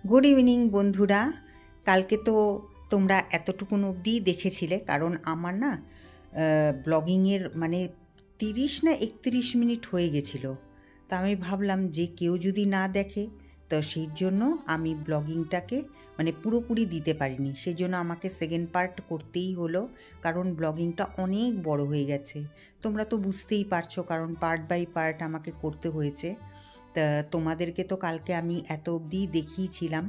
Good evening বন্ধুরা। কালকে তো তোমরা এতটুকুন অবধি দেখেছিলে, কারণ আমার না ব্লগিংয়ের মানে 30 না 31 মিনিট হয়ে গেছিলো। তা আমি ভাবলাম যে কেউ যদি না দেখে তো সেই জন্য আমি ব্লগিংটাকে মানে পুরোপুরি দিতে পারিনি, সেই জন্য আমাকে সেকেন্ড পার্ট করতেই হলো, কারণ ব্লগিংটা অনেক বড় হয়ে গেছে। তোমরা তো বুঝতেই পারছো, কারণ পার্ট বাই পার্ট আমাকে করতে হয়েছে। তা তোমাদেরকে তো কালকে আমি এত অবধি দেখিয়েছিলাম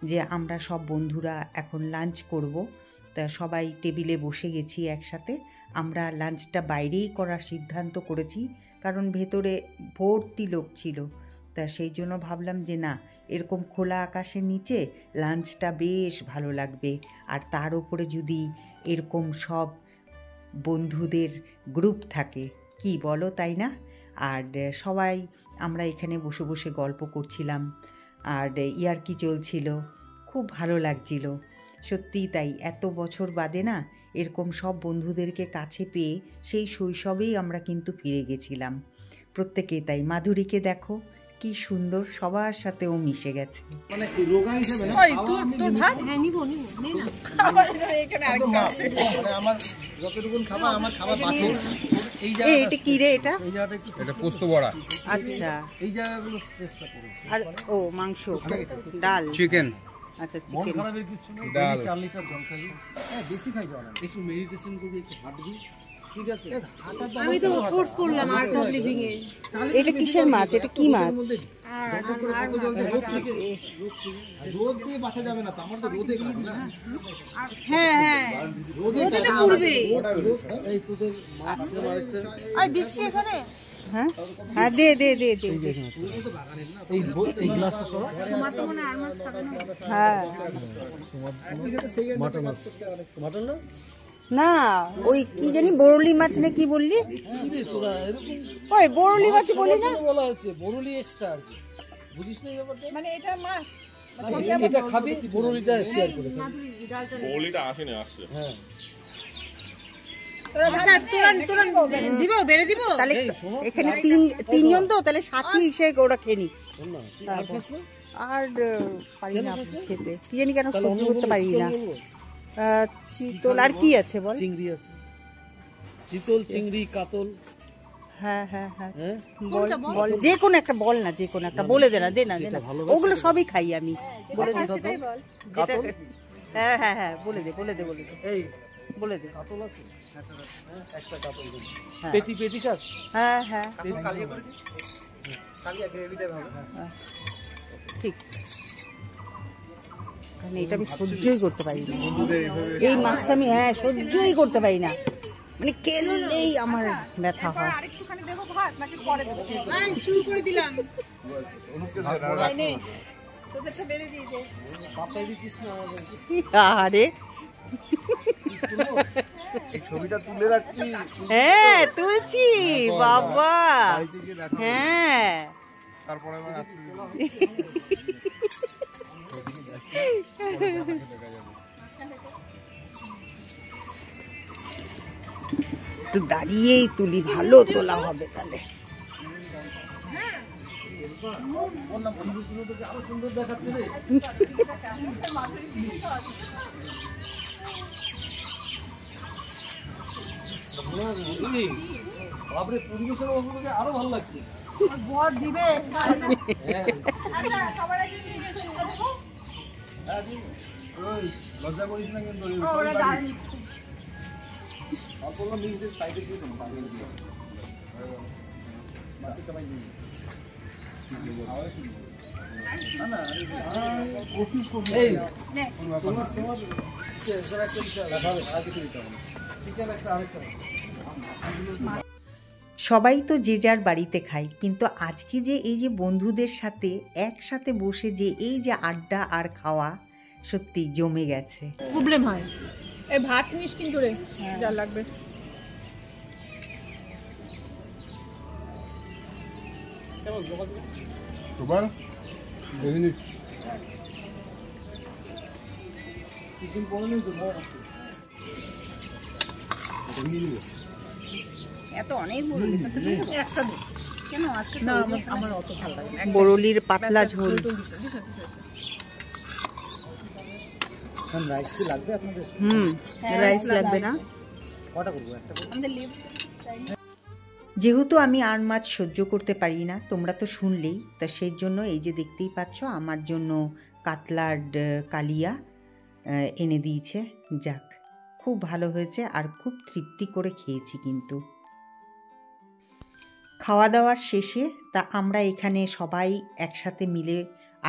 যে আমরা সব বন্ধুরা এখন লাঞ্চ করব। তা সবাই টেবিলে বসে গেছি একসাথে। আমরা লাঞ্চটা বাইরেই করার সিদ্ধান্ত করেছি, কারণ ভেতরে ভর্তি লোক ছিল। তা সেই জন্য ভাবলাম যে না, এরকম খোলা আকাশের নিচে লাঞ্চটা বেশ ভালো লাগবে, আর তার উপরে যদি এরকম সব বন্ধুদের গ্রুপ থাকে, কি বলো তাই না? আর সবাই আমরা এখানে বসে বসে গল্প করছিলাম আর ইয়ার্কি চলছিল, খুব ভালো লাগছিল। সত্যিই তাই, এত বছর বাদে না এরকম সব বন্ধুদেরকে কাছে পেয়ে সেই শৈশবেই আমরা কিন্তু ফিরে গেছিলাম প্রত্যেকেই। তাই মাধুরীকে দেখো কি সুন্দর, সবার সাথে ও মিশে গেছে। মানে রোগা হিসেবে না, তোর ভাত হ্যাঁ নিব আমার এখানে আরেকটা আছে, মানে আমার যতটুকুন খাবার আমার খাবার বাকি। এই জায়গা এটা কি রে? এটা এটা পোস্ত বড়া। আচ্ছা, এই জায়গাগুলো চেষ্টা করুন। আর ও মাংস, ডাল, চিকেন। আচ্ছা মন চিকেন, খারাপের কিছু নেই, 4 লিটার জল খাবি, হ্যাঁ বেশি খাই জল, একটু মেডিটেশন করবি, একটু হাঁটবি, ঠিক আছে? আমি তো কোর্স করলাম আর্ট অফ লিভিং এ। এটা কিসের মাছ? এটা কি মাছ? রোদ দিয়ে বাঁচা যাবে না, তো আমার তো রোদে খাবো না। হ্যাঁ হ্যাঁ, রোদে তো পড়বে। এই তোদের মাছ আরেকটা আই দিচ্ছি এখানে। হ্যাঁ হ্যাঁ, দে দে দে দে। এই গ্লাসটা সরা তোমার তো মনে আর মাছ খাবে না। হ্যাঁ মাটন আছে, মাটন না না, ওই কি জানি বরলি মাছ না কি বললি? কি রে তোরা এরকম ওই বরলি মাছ বলি না? বলা আছে বরুলি এক্সট্রা আর কি, বুঝিস না এই ব্যাপারটা? মানে এটা মাছ এটা খাবি, বরুলিটা শেয়ার করে বলিটা আসেনি, আসছে। হ্যাঁ আচ্ছা তোরা দিব, বেড়ে দিব তাহলে এখানে তিনজন তো, তাহলে সাথী হিসেবে ওরা খেয়ে নি। শোন না, তুই আর খাস না? আর পারি না খেতে, কি জানি কেন সহ্য করতে পারি না। চিতল আর কি আছে বল? চিংড়ি আছে, চিতল, চিংড়ি, কাতল। হ্যাঁ হ্যাঁ হ্যাঁ, হ্যাঁ বল বল, যে কোনো একটা বল না, যে কোনো একটা বলে দে না, দে না দে না, ওগুলো সবই খাই আমি। বলে দে যেটা, হ্যাঁ হ্যাঁ হ্যাঁ, বলে দে বলে দে বলে দে, এই বলে দে। কাতল আছে একটা, কাতল পেটি, পেটি খাস? হ্যাঁ হ্যাঁ কালিয়া করে দিস, কালিয়া গ্রেভিটা ভালো। ঠিক, কারণ এটা আমি সহ্যই করতে পারি না, এই মাছটা আমি হ্যাঁ সহ্যই করতে পারি না, মানে খেললেই আমার ব্যথা হয়। আরেকটুখানি দেবো ভাত নাকি পরে দেবো? হ্যাঁ শুরু করে দিলাম। তোদেরটা বেড়ে দিয়ে দে। পাতাই দিচ্ছিস না আমাদের? আরে এই ছবিটা তুলে রাখছি। হ্যাঁ তুলছি বাবা, হ্যাঁ তারপরে তো দাঁড়িয়েই তুলি, ভালো তোলা হবে তাহলে। আরো সুন্দর দেখাচ্ছে রে। বাপরে, পরিবেশের অবস্থা আরো ভালো লাগছে। বর দিবে লজ্জা করিস না কিন্তু, ওরা ডাল নিচ্ছে। অল্প মিনিটের সাইডে দিয়ে দেবো, বাকি সবাই দিয়ে সবাই তো যে যার বাড়িতে খায়, কিন্তু আজকে যে এই যে বন্ধুদের সাথে একসাথে বসে যে এই যে আড্ডা আর খাওয়া, সত্যি জমে গেছে। প্রবলেম হয় এই ভাত নিস কিন্তু রে, যা লাগবে। তোমার মিনিট চিকেন পড়ে নেই তো, এত অনেক বড় একটা দে কেন আজকে? না আমার অত ভালো লাগে না। বরলির পাতলা ঝোল, রাইস কি লাগবে আপনাদের? রাইস লাগবে না? কটা করবো? একটা যেহেতু আমি আর মাছ সহ্য করতে পারি না, তোমরা তো শুনলেই, তা সেই জন্য এই যে দেখতেই পাচ্ছ আমার জন্য কাতলার কালিয়া এনে দিয়েছে। যাক, খুব ভালো হয়েছে আর খুব তৃপ্তি করে খেয়েছি। কিন্তু খাওয়া দাওয়ার শেষে তা আমরা এখানে সবাই একসাথে মিলে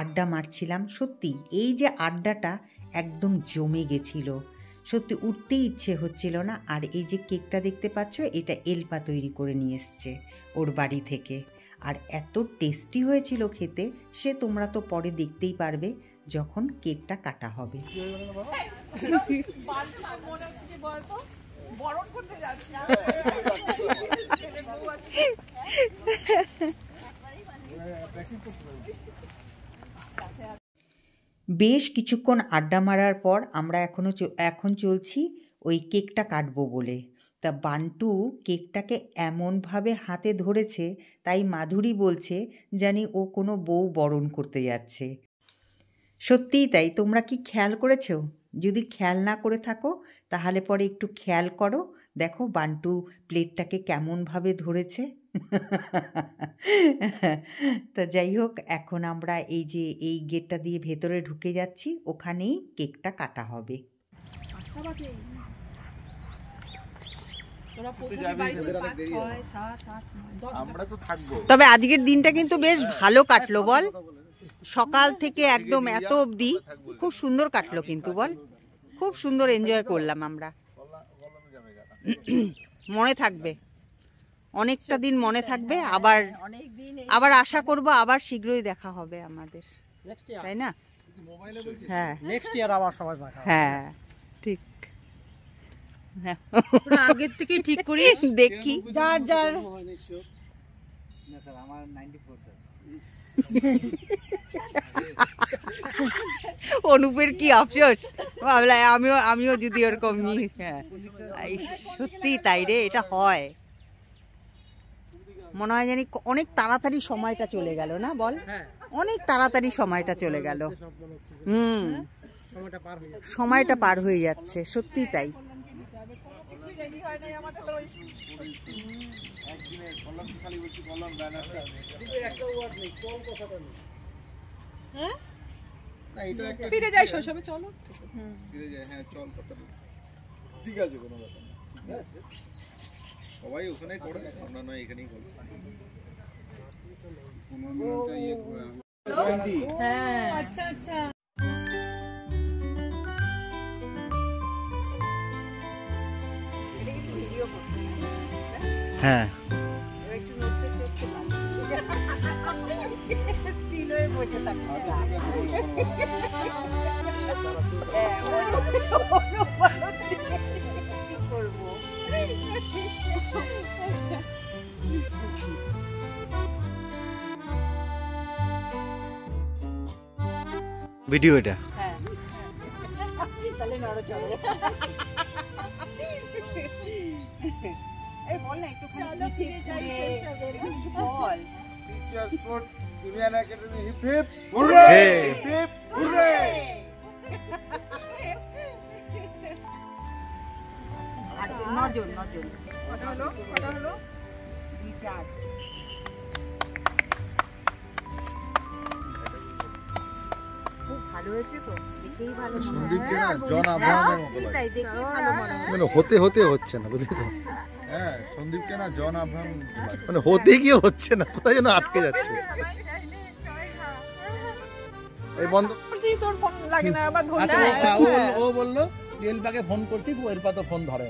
আড্ডা মারছিলাম। সত্যি এই যে আড্ডাটা একদম জমে গেছিল, সত্যি উঠতেই ইচ্ছে হচ্ছিল না। আর এই যে কেকটা দেখতে পাচ্ছ, এটা এলপা তৈরি করে নিয়ে এসছে ওর বাড়ি থেকে, আর এত টেস্টি হয়েছিল খেতে, সে তোমরা তো পরে দেখতেই পারবে যখন কেকটা কাটা হবে। বেশ কিছুক্ষণ আড্ডা মারার পর আমরা এখন চলছি ওই কেকটা কাটবো বলে। তা বান্টু কেকটাকে এমনভাবে হাতে ধরেছে, তাই মাধুরী বলছে জানি ও কোনো বউ বরণ করতে যাচ্ছে। সত্যিই তাই। তোমরা কি খেয়াল করেছো? যদি খেয়াল না করে থাকো তাহলে পরে একটু খেয়াল করো। দেখো বান্টু প্লেটটাকে কেমনভাবে ধরেছে। তা যাই হোক, এখন আমরা এই যে এই গেটটা দিয়ে ভেতরে ঢুকে যাচ্ছি, ওখানেই কেকটা কাটা হবে। তবে আজকের দিনটা কিন্তু বেশ ভালো কাটলো বল, সকাল থেকে একদম এত অবধি খুব সুন্দর কাটলো কিন্তু বল, খুব সুন্দর এনজয় করলাম আমরা। মনে থাকবে, অনেকটা দিন মনে থাকবে। আবার আশা করব আবার শীঘ্রই দেখা হবে আমাদের, তাই না? হ্যাঁ, নেক্সট ইয়ার আবার সবাই দেখা। হ্যাঁ ঠিক, আগের থেকে ঠিক করি, দেখি যার যার। না স্যার, আমার 94 স্যার। অনুপের কি আফসোস, ভাবলাম আমিও যদি ওরকম নিই। হ্যাঁ সত্যি তাই রে, এটা হয়। মনে হয় জানি অনেক তাড়াতাড়ি সময়টা চলে গেল না বল, অনেক তাড়াতাড়ি সময়টা চলে গেল। সময়টা পার হয়ে যাচ্ছে, সত্যি তাই। ফিরে যাই শৈশবে, চলো ফিরে যায়। হ্যাঁ চল, ঠিক আছে, কোনো ব্যাপার না। সবাই ওখানেই করে, আমরা নয় এখানেই করি। আচ্ছা আচ্ছা। হ্যাঁ, ভিডিও এটা। বল না একটুখানি কিছু বল। Teacher sports Indian academy, hip hip hurray! Hip hip hurray! আর নজন কটা হলো? 2-4। খুব ভালো হয়েছে তো, দেখেই ভালো মনে সন্দীপকে না হয়। জন আব্রাহামের মতো লাগে। তাই দেখেই ভালো মনে হয়। মানে হতে হচ্ছে না, বুঝলি তো? হ্যাঁ, সন্দীপকে না জন আব্রাহাম মতো লাগে। মানে হতে গিয়ে হচ্ছে না, কোথায় যেন আটকে যাচ্ছে। এই বন্ধ। তোর ফোন লাগে না, আবার ধরে। আচ্ছা, ও বললো এলপাকে ফোন করছি, এলপা তো ফোন ধরে।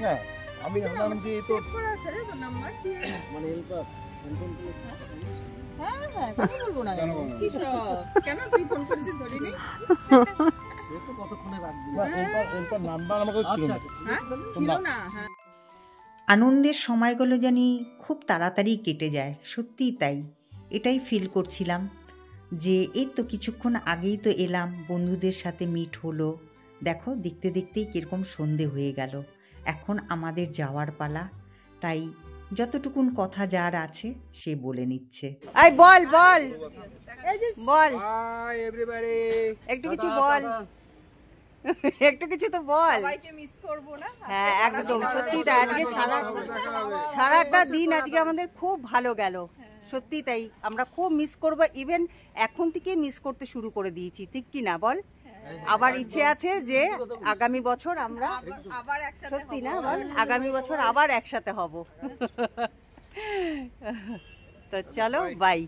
হ্যাঁ, আমি ভাবলাম যে তো মানে এলপা কেন তুই ফোন করেছিস ধরিনি? সে তো কতক্ষণে রাখবি। এলপার নাম্বার আমাকে ছিল না। হ্যাঁ, আনন্দের সময়গুলো জানি খুব তাড়াতাড়ি কেটে যায়, সত্যিই তাই। এটাই ফিল করছিলাম যে এই তো কিছুক্ষণ আগেই তো এলাম, বন্ধুদের সাথে মিট হলো। দেখো দেখতে দেখতেই কীরকম সন্ধে হয়ে গেল। এখন আমাদের যাওয়ার পালা, তাই যতটুকুন কথা যার আছে সে বলে নিচ্ছে। এই বল বল বল, একটু কিছু বল। একটু কিছু তো বল। সবাইকে মিস করবো না। হ্যাঁ একদম সত্যি তাই, আজকে সারাটা দিন আজকে আমাদের খুব ভালো গেল, সত্যি তাই। আমরা খুব মিস করব, ইভেন এখন থেকে মিস করতে শুরু করে দিয়েছি, ঠিক কি না বল? আবার ইচ্ছে আছে যে আগামী বছর আমরা আবার একসাথে সত্যি না বল, আগামী বছর আবার একসাথে হব। তো চলো বাই।